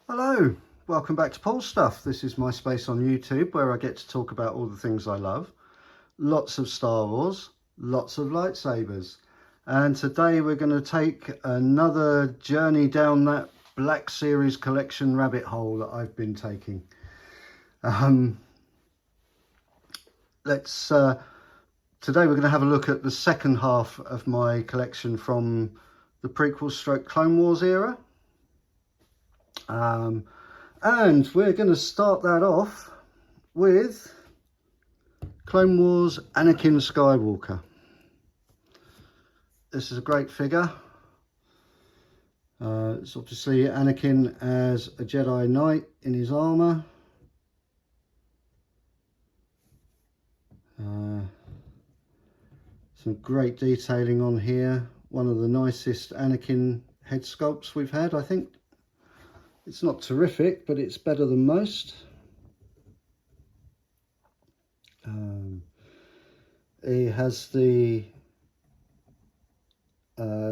Hello, welcome back to Paul's Stuff. This is my space on YouTube where I get to talk about all the things I love. Lots of Star Wars, lots of lightsabers. And today we're going to take another journey down that Black Series collection rabbit hole that I've been taking. Today we're going to have a look at the second half of my collection from the prequel stroke Clone Wars era. And we're going to start that off with Clone Wars Anakin Skywalker. This is a great figure. It's obviously Anakin as a Jedi Knight in his armour. Some great detailing on here. One of the nicest Anakin head sculpts we've had, I think. It's not terrific, but it's better than most. He has the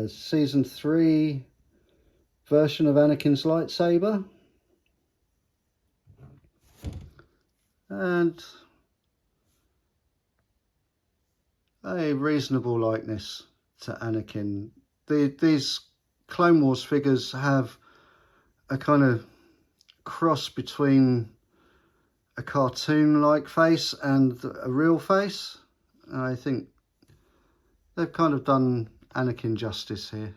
season 3 version of Anakin's lightsaber, and a reasonable likeness to Anakin. These Clone Wars figures have a kind of cross between a cartoon-like face and a real face. And I think they've kind of done Anakin justice here.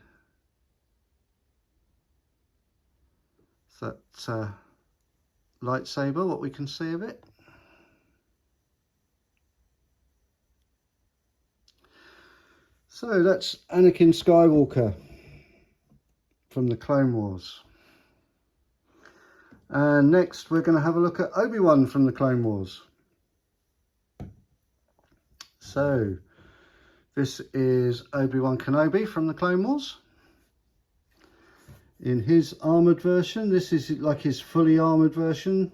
That lightsaber, what we can see of it. So that's Anakin Skywalker from the Clone Wars. And next we're going to have a look at Obi-Wan from the Clone Wars. So this is Obi-Wan Kenobi from the Clone Wars. In his armoured version, this is like his fully armoured version.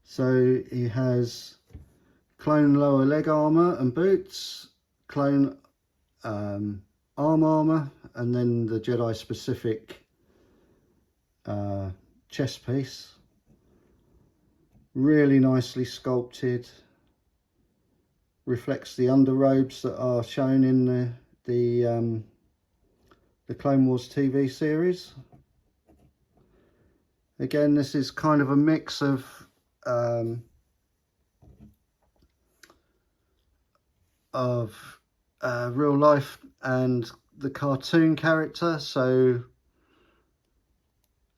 So he has clone lower leg armour and boots, clone arm armour, and then the Jedi specific chest piece. Really nicely sculpted. Reflects the underrobes that are shown in the Clone Wars TV series. Again, this is kind of a mix of real life and the cartoon character, so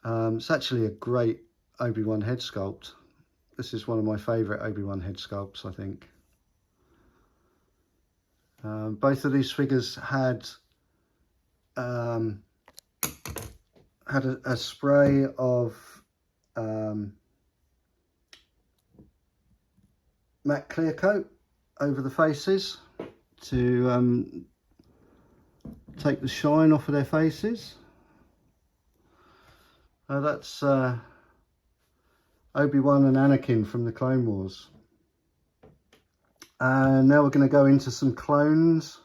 it's actually a great Obi-Wan head sculpt. This is one of my favourite Obi-Wan head sculpts, I think. Both of these figures had a spray of matte clear coat over the faces to take the shine off of their faces. That's Obi-Wan and Anakin from the Clone Wars. And now we're going to go into some clones.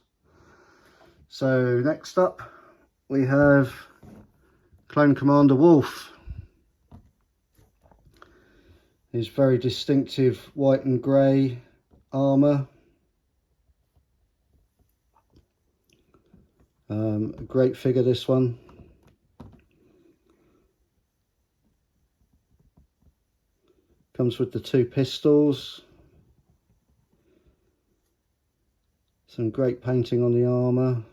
So next up we have Clone Commander Wolf. His very distinctive white and grey armour. A great figure, this one. Comes with the 2 pistols. Some great painting on the armour.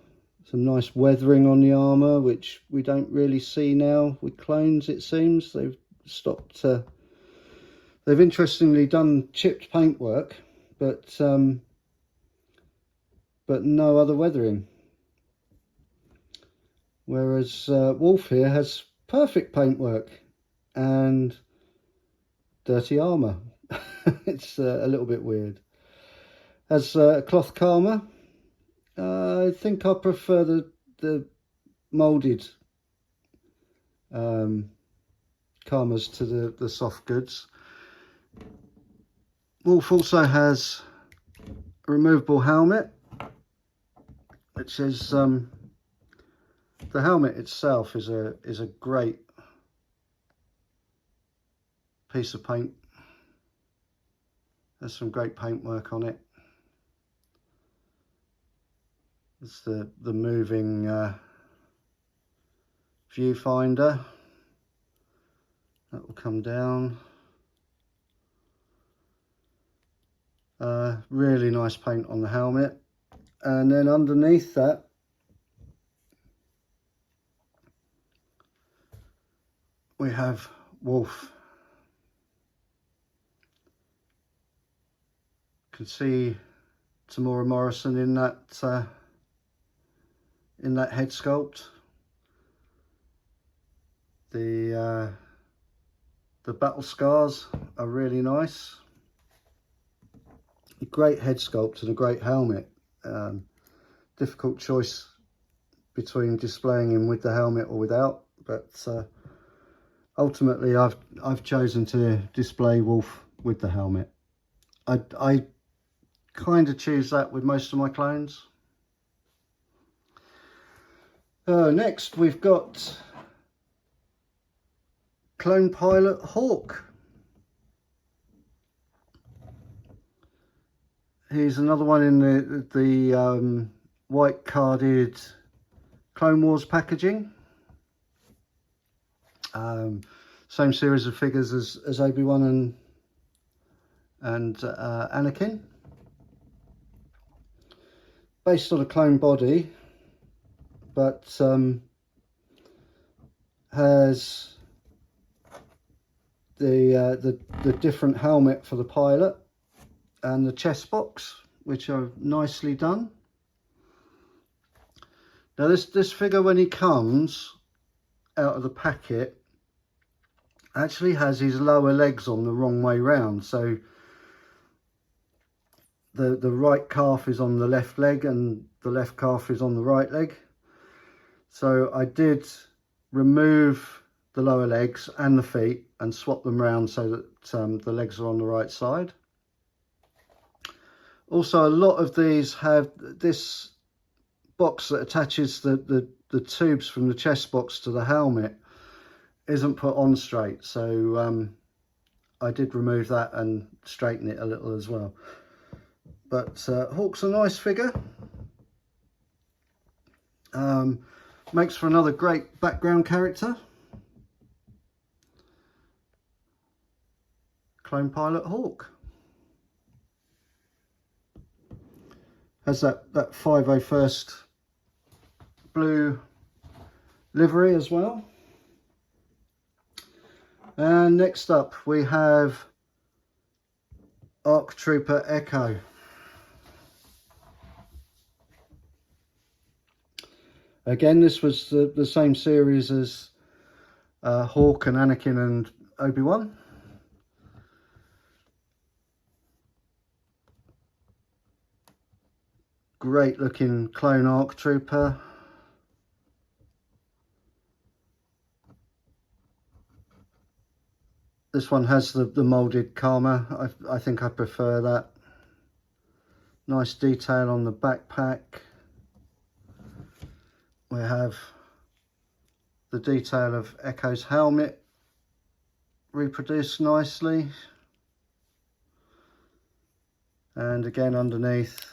Some nice weathering on the armour, which we don't really see now with clones, it seems. They've stopped. They've interestingly done chipped paintwork, but no other weathering. Whereas Wolf here has perfect paintwork and dirty armour. It's a little bit weird. Has cloth armour. I think I prefer the moulded karmas to the soft goods. Wolf also has a removable helmet, which is the helmet itself is a great piece of paint. There's some great paintwork on it. It's the moving viewfinder that will come down. Really nice paint on the helmet. And then underneath that, we have Wolf. You can see Tamora Morrison in that head sculpt. The battle scars are really nice. A great head sculpt and a great helmet. Difficult choice between displaying him with the helmet or without, but ultimately I've chosen to display Wolf with the helmet. I kind of choose that with most of my clones. Next we've got Clone Pilot Hawk. Here's another one in the white carded Clone Wars packaging. Same series of figures as Obi-Wan and Anakin. Based on a clone body, but has the different helmet for the pilot and the chest box, which are nicely done. Now this figure, when he comes out of the packet, actually has his lower legs on the wrong way round. So the right calf is on the left leg and the left calf is on the right leg. So I did remove the lower legs and the feet and swap them round so that the legs are on the right side. Also, a lot of these have this box that attaches the tubes from the chest box to the helmet isn't put on straight, so I did remove that and straighten it a little as well. But Hawk's a nice figure. Makes for another great background character. Clone Pilot Hawk. Has that 501st blue livery as well. And next up we have ARC Trooper Echo. Again, this was the same series as Hawk and Anakin and Obi-Wan. Great looking clone ARC Trooper. This one has the moulded Karma. I think I prefer that. Nice detail on the backpack. We have the detail of Echo's helmet reproduced nicely. And again underneath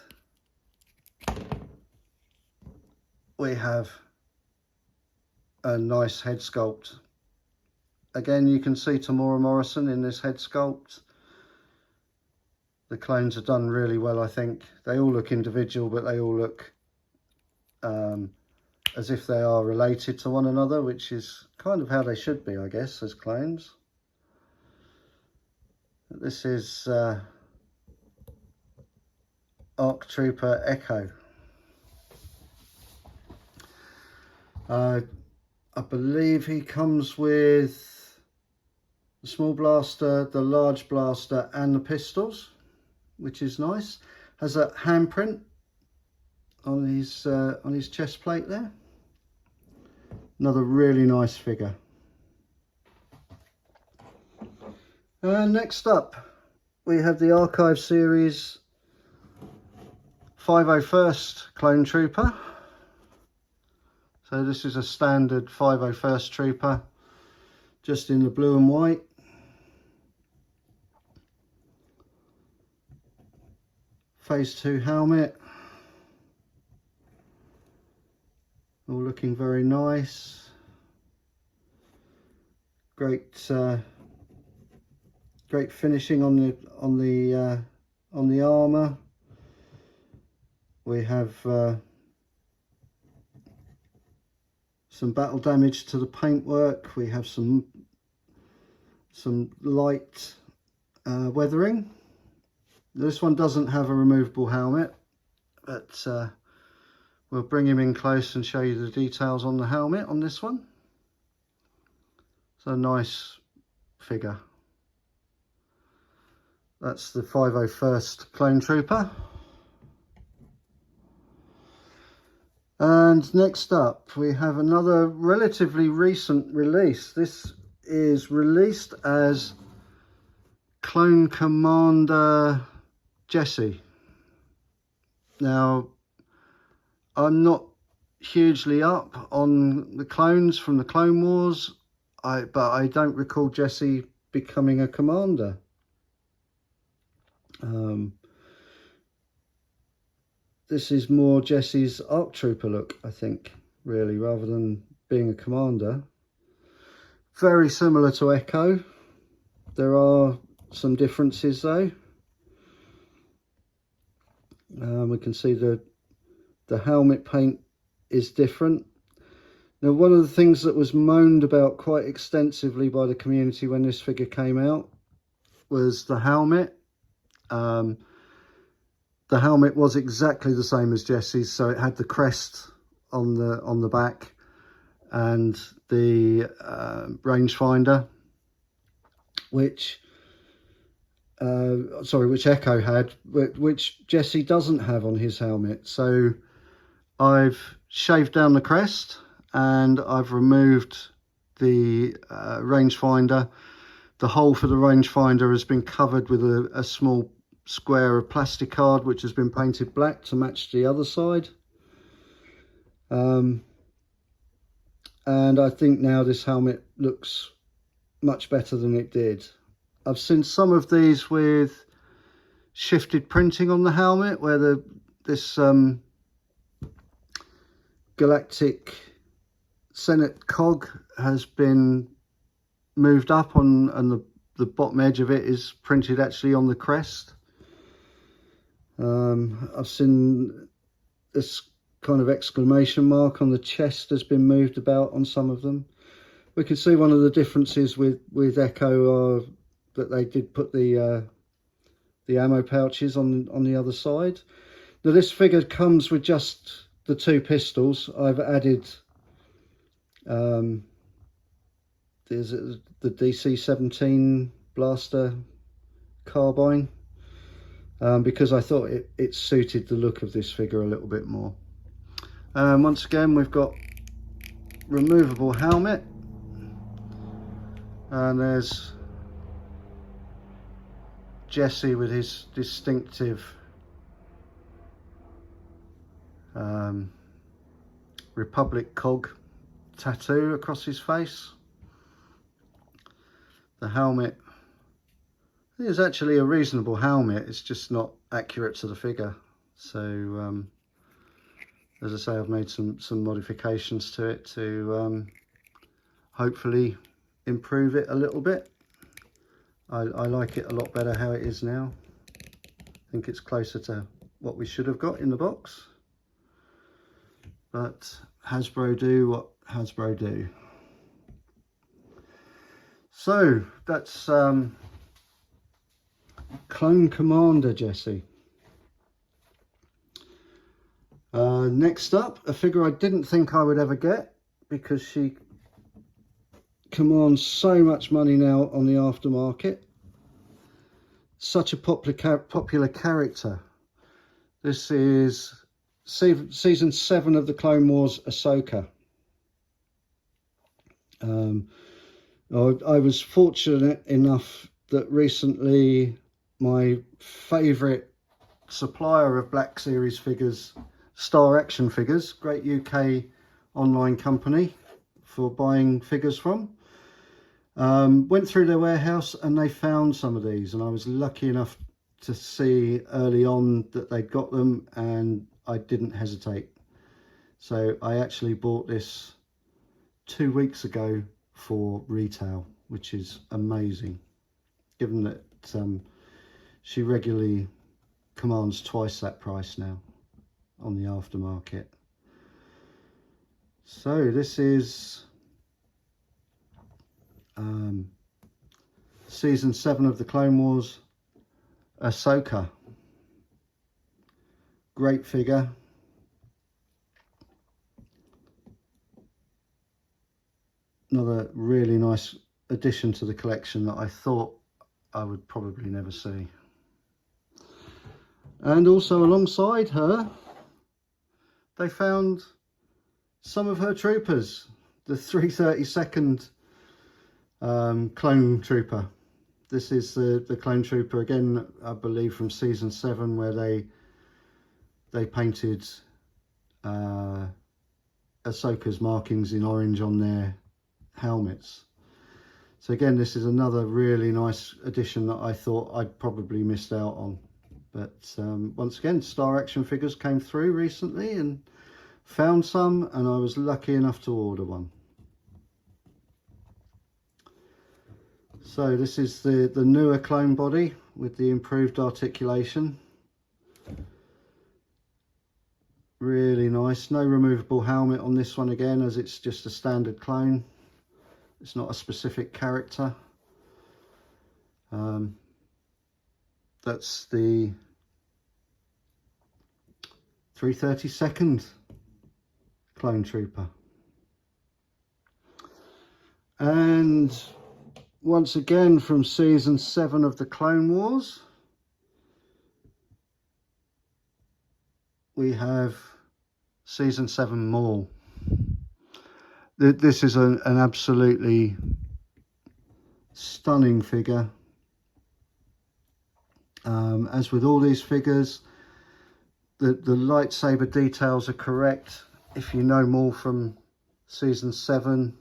we have a nice head sculpt. Again, you can see Tamora Morrison in this head sculpt. The clones are done really well, I think. They all look individual, but they all look as if they are related to one another, which is kind of how they should be, I guess, as clones. This is ARC Trooper Echo. I believe he comes with the small blaster, the large blaster and the pistols, which is nice. Has a handprint on his chest plate there. Another really nice figure. And next up we have the Archive Series 501st Clone Trooper. So this is a standard 501st Trooper, just in the blue and white. Phase 2 helmet. All looking very nice. Great great finishing on the armor. We have some battle damage to the paintwork. We have some light weathering. This one doesn't have a removable helmet, but we'll bring him in close and show you the details on the helmet on this one. It's a nice figure. That's the 501st Clone Trooper. And next up we have another relatively recent release. This is released as Clone Commander Jesse. Now, I'm not hugely up on the clones from the Clone Wars, but I don't recall Jesse becoming a commander. This is more Jesse's ARC Trooper look, I think, really, rather than being a commander. Very similar to Echo. There are some differences though. We can see the helmet paint is different. Now, one of the things that was moaned about quite extensively by the community when this figure came out was the helmet. The helmet was exactly the same as Jesse's, so it had the crest on the back and the rangefinder, which Echo had, which Jesse doesn't have on his helmet. So I've shaved down the crest and I've removed the rangefinder. The hole for the rangefinder has been covered with a small square of plastic card which has been painted black to match the other side. And I think now this helmet looks much better than it did. I've seen some of these with shifted printing on the helmet where this galactic Senate cog has been moved up and the bottom edge of it is printed actually on the crest. I've seen this kind of exclamation mark on the chest has been moved about on some of them. We can see one of the differences with Echo are that they did put the ammo pouches on the other side. Now, this figure comes with just the 2 pistols. I've added there's the DC-17 blaster carbine because I thought it suited the look of this figure a little bit more. Once again, we've got removable helmet, and there's Jesse with his distinctive Republic cog tattoo across his face. The helmet is actually a reasonable helmet, it's just not accurate to the figure. So as I say, I've made some modifications to it to hopefully improve it a little bit. I like it a lot better how it is now. I think it's closer to what we should have got in the box. But Hasbro do what Hasbro do. So that's Clone Commander Jesse. Next up, a figure I didn't think I would ever get because she commands so much money now on the aftermarket. Such a popular character. This is season 7 of the Clone Wars, Ahsoka. I was fortunate enough that recently my favourite supplier of Black Series figures, Star Action Figures, great UK online company for buying figures from, went through their warehouse and they found some of these, and I was lucky enough to see early on that they'd got them, and I didn't hesitate. So I actually bought this 2 weeks ago for retail, which is amazing, given that she regularly commands twice that price now on the aftermarket. So this is season 7 of the Clone Wars, Ahsoka. Great figure. Another really nice addition to the collection that I thought I would probably never see. And also alongside her, they found some of her troopers, the 332nd clone trooper. This is the clone trooper again, I believe from season 7, where they painted Ahsoka's markings in orange on their helmets. So again, this is another really nice addition that I thought I'd probably missed out on. But once again, Star Action Figures came through recently and found some, and I was lucky enough to order one. So this is the newer clone body with the improved articulation. Really nice. No removable helmet on this one again, as it's just a standard clone. It's not a specific character. That's the 332nd clone trooper. And once again from season 7 of the Clone Wars, we have season 7 Maul. This is an absolutely stunning figure. As with all these figures, the lightsaber details are correct. If you know Maul from season 7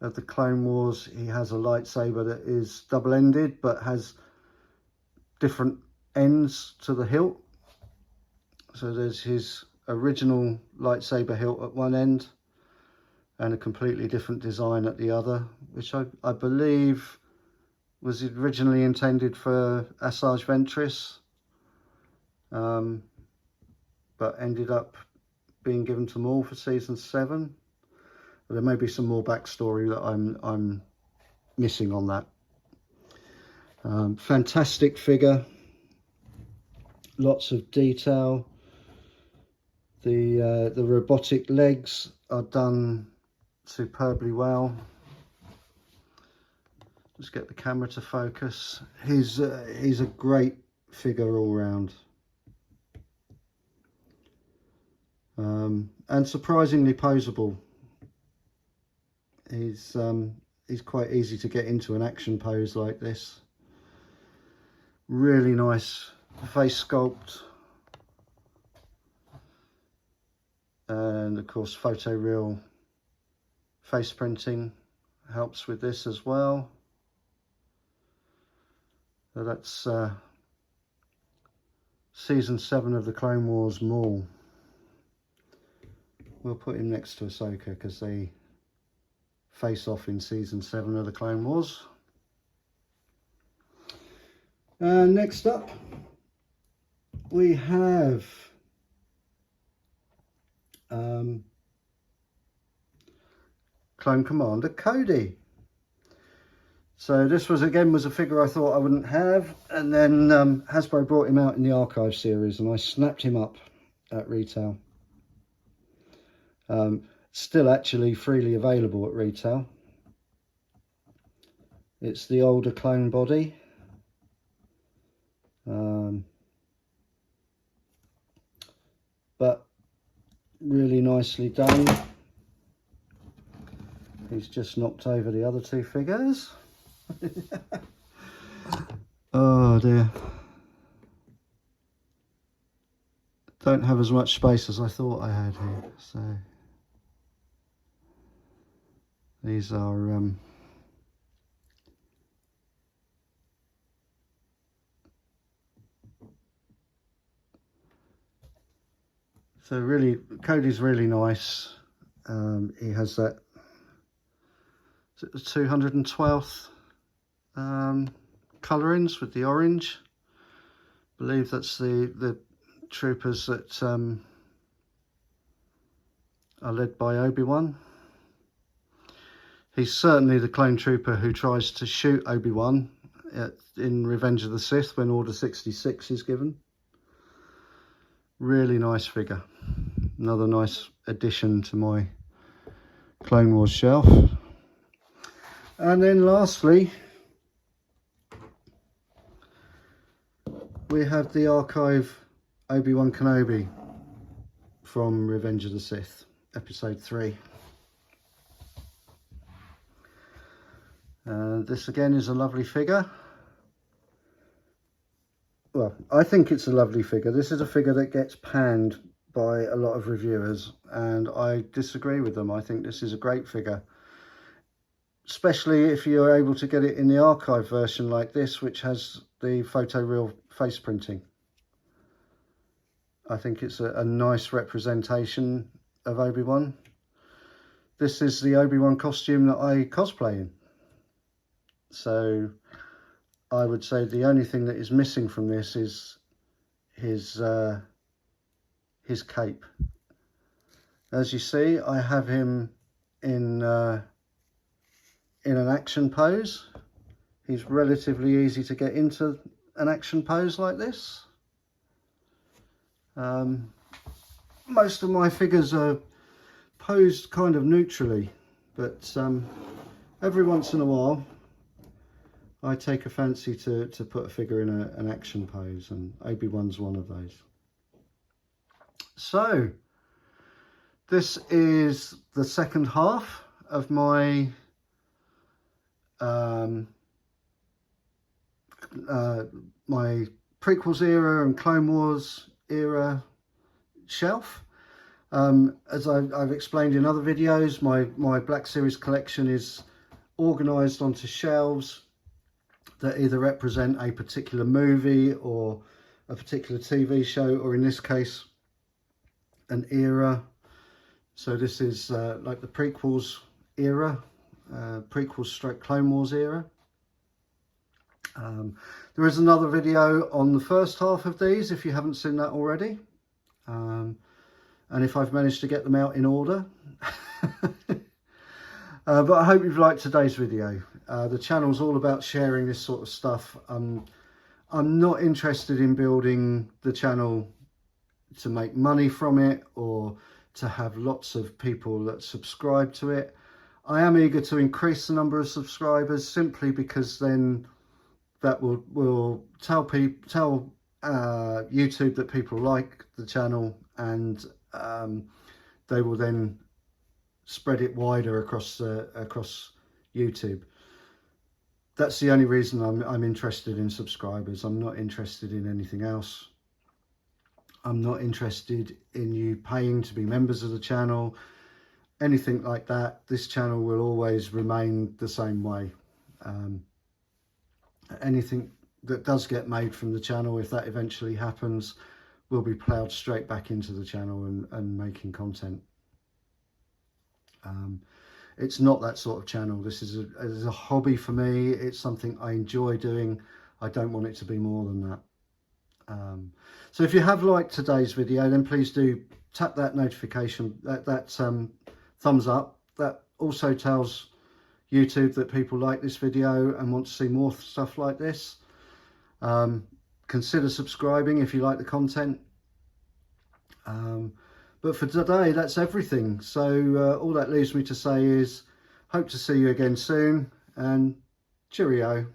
of the Clone Wars, he has a lightsaber that is double-ended but has different ends to the hilt. So there's his original lightsaber hilt at one end and a completely different design at the other, which I believe was originally intended for Asajj Ventress, but ended up being given to Maul for season 7. But there may be some more backstory that I'm missing on that. Fantastic figure, lots of detail. The robotic legs are done superbly well. Just get the camera to focus. He's a great figure all round, and surprisingly poseable. He's quite easy to get into an action pose like this. Really nice face sculpt, and of course photoreal face printing helps with this as well. So that's season 7 of the Clone Wars Maul. We'll put him next to Ahsoka because they face off in season 7 of the Clone Wars. And next up we have Clone Commander Cody. So this was a figure I thought I wouldn't have, and then Hasbro brought him out in the Archive series and I snapped him up at retail. Still actually freely available at retail. It's the older clone body. But really nicely done. He's just knocked over the other two figures. Oh dear. Don't have as much space as I thought I had here, so these are So really, Cody's really nice. He has that, is it the 212th colourings with the orange. I believe that's the troopers that are led by Obi-Wan. He's certainly the clone trooper who tries to shoot Obi-Wan in Revenge of the Sith when Order 66 is given. Really nice figure. Another nice addition to my Clone Wars shelf. And then lastly, we have the archive Obi-Wan Kenobi from Revenge of the Sith, Episode 3. This again is a lovely figure. Well, I think it's a lovely figure. This is a figure that gets panned by a lot of reviewers, and I disagree with them. I think this is a great figure, especially if you're able to get it in the archive version like this, which has the photoreal face printing. I think it's a nice representation of Obi-Wan. This is the Obi-Wan costume that I cosplay in. So I would say the only thing that is missing from this is his cape. As you see, I have him in an action pose. He's relatively easy to get into an action pose like this. Most of my figures are posed kind of neutrally, but every once in a while I take a fancy to put a figure in an action pose, and Obi-Wan's one of those. So this is the second half of my my Prequels era and Clone Wars era shelf. As I've explained in other videos, my Black Series collection is organised onto shelves that either represent a particular movie or a particular TV show, or in this case, an era. So this is like the Prequels era, Prequels / Clone Wars era. There is another video on the first half of these if you haven't seen that already, and if I've managed to get them out in order. But I hope you've liked today's video. The channel's all about sharing this sort of stuff. I'm not interested in building the channel to make money from it or to have lots of people that subscribe to it. I am eager to increase the number of subscribers, simply because then that will tell YouTube that people like the channel, and they will then spread it wider across YouTube. That's the only reason I'm interested in subscribers. I'm not interested in anything else. I'm not interested in you paying to be members of the channel, anything like that. This channel will always remain the same way. Anything that does get made from the channel, if that eventually happens, will be ploughed straight back into the channel and making content. It's not that sort of channel. This is a hobby for me. It's something I enjoy doing. I don't want it to be more than that. So if you have liked today's video, then please do tap that notification, that thumbs up. That also tells YouTube that people like this video and want to see more stuff like this. Consider subscribing if you like the content. But for today, that's everything. So all that leaves me to say is, hope to see you again soon, and cheerio.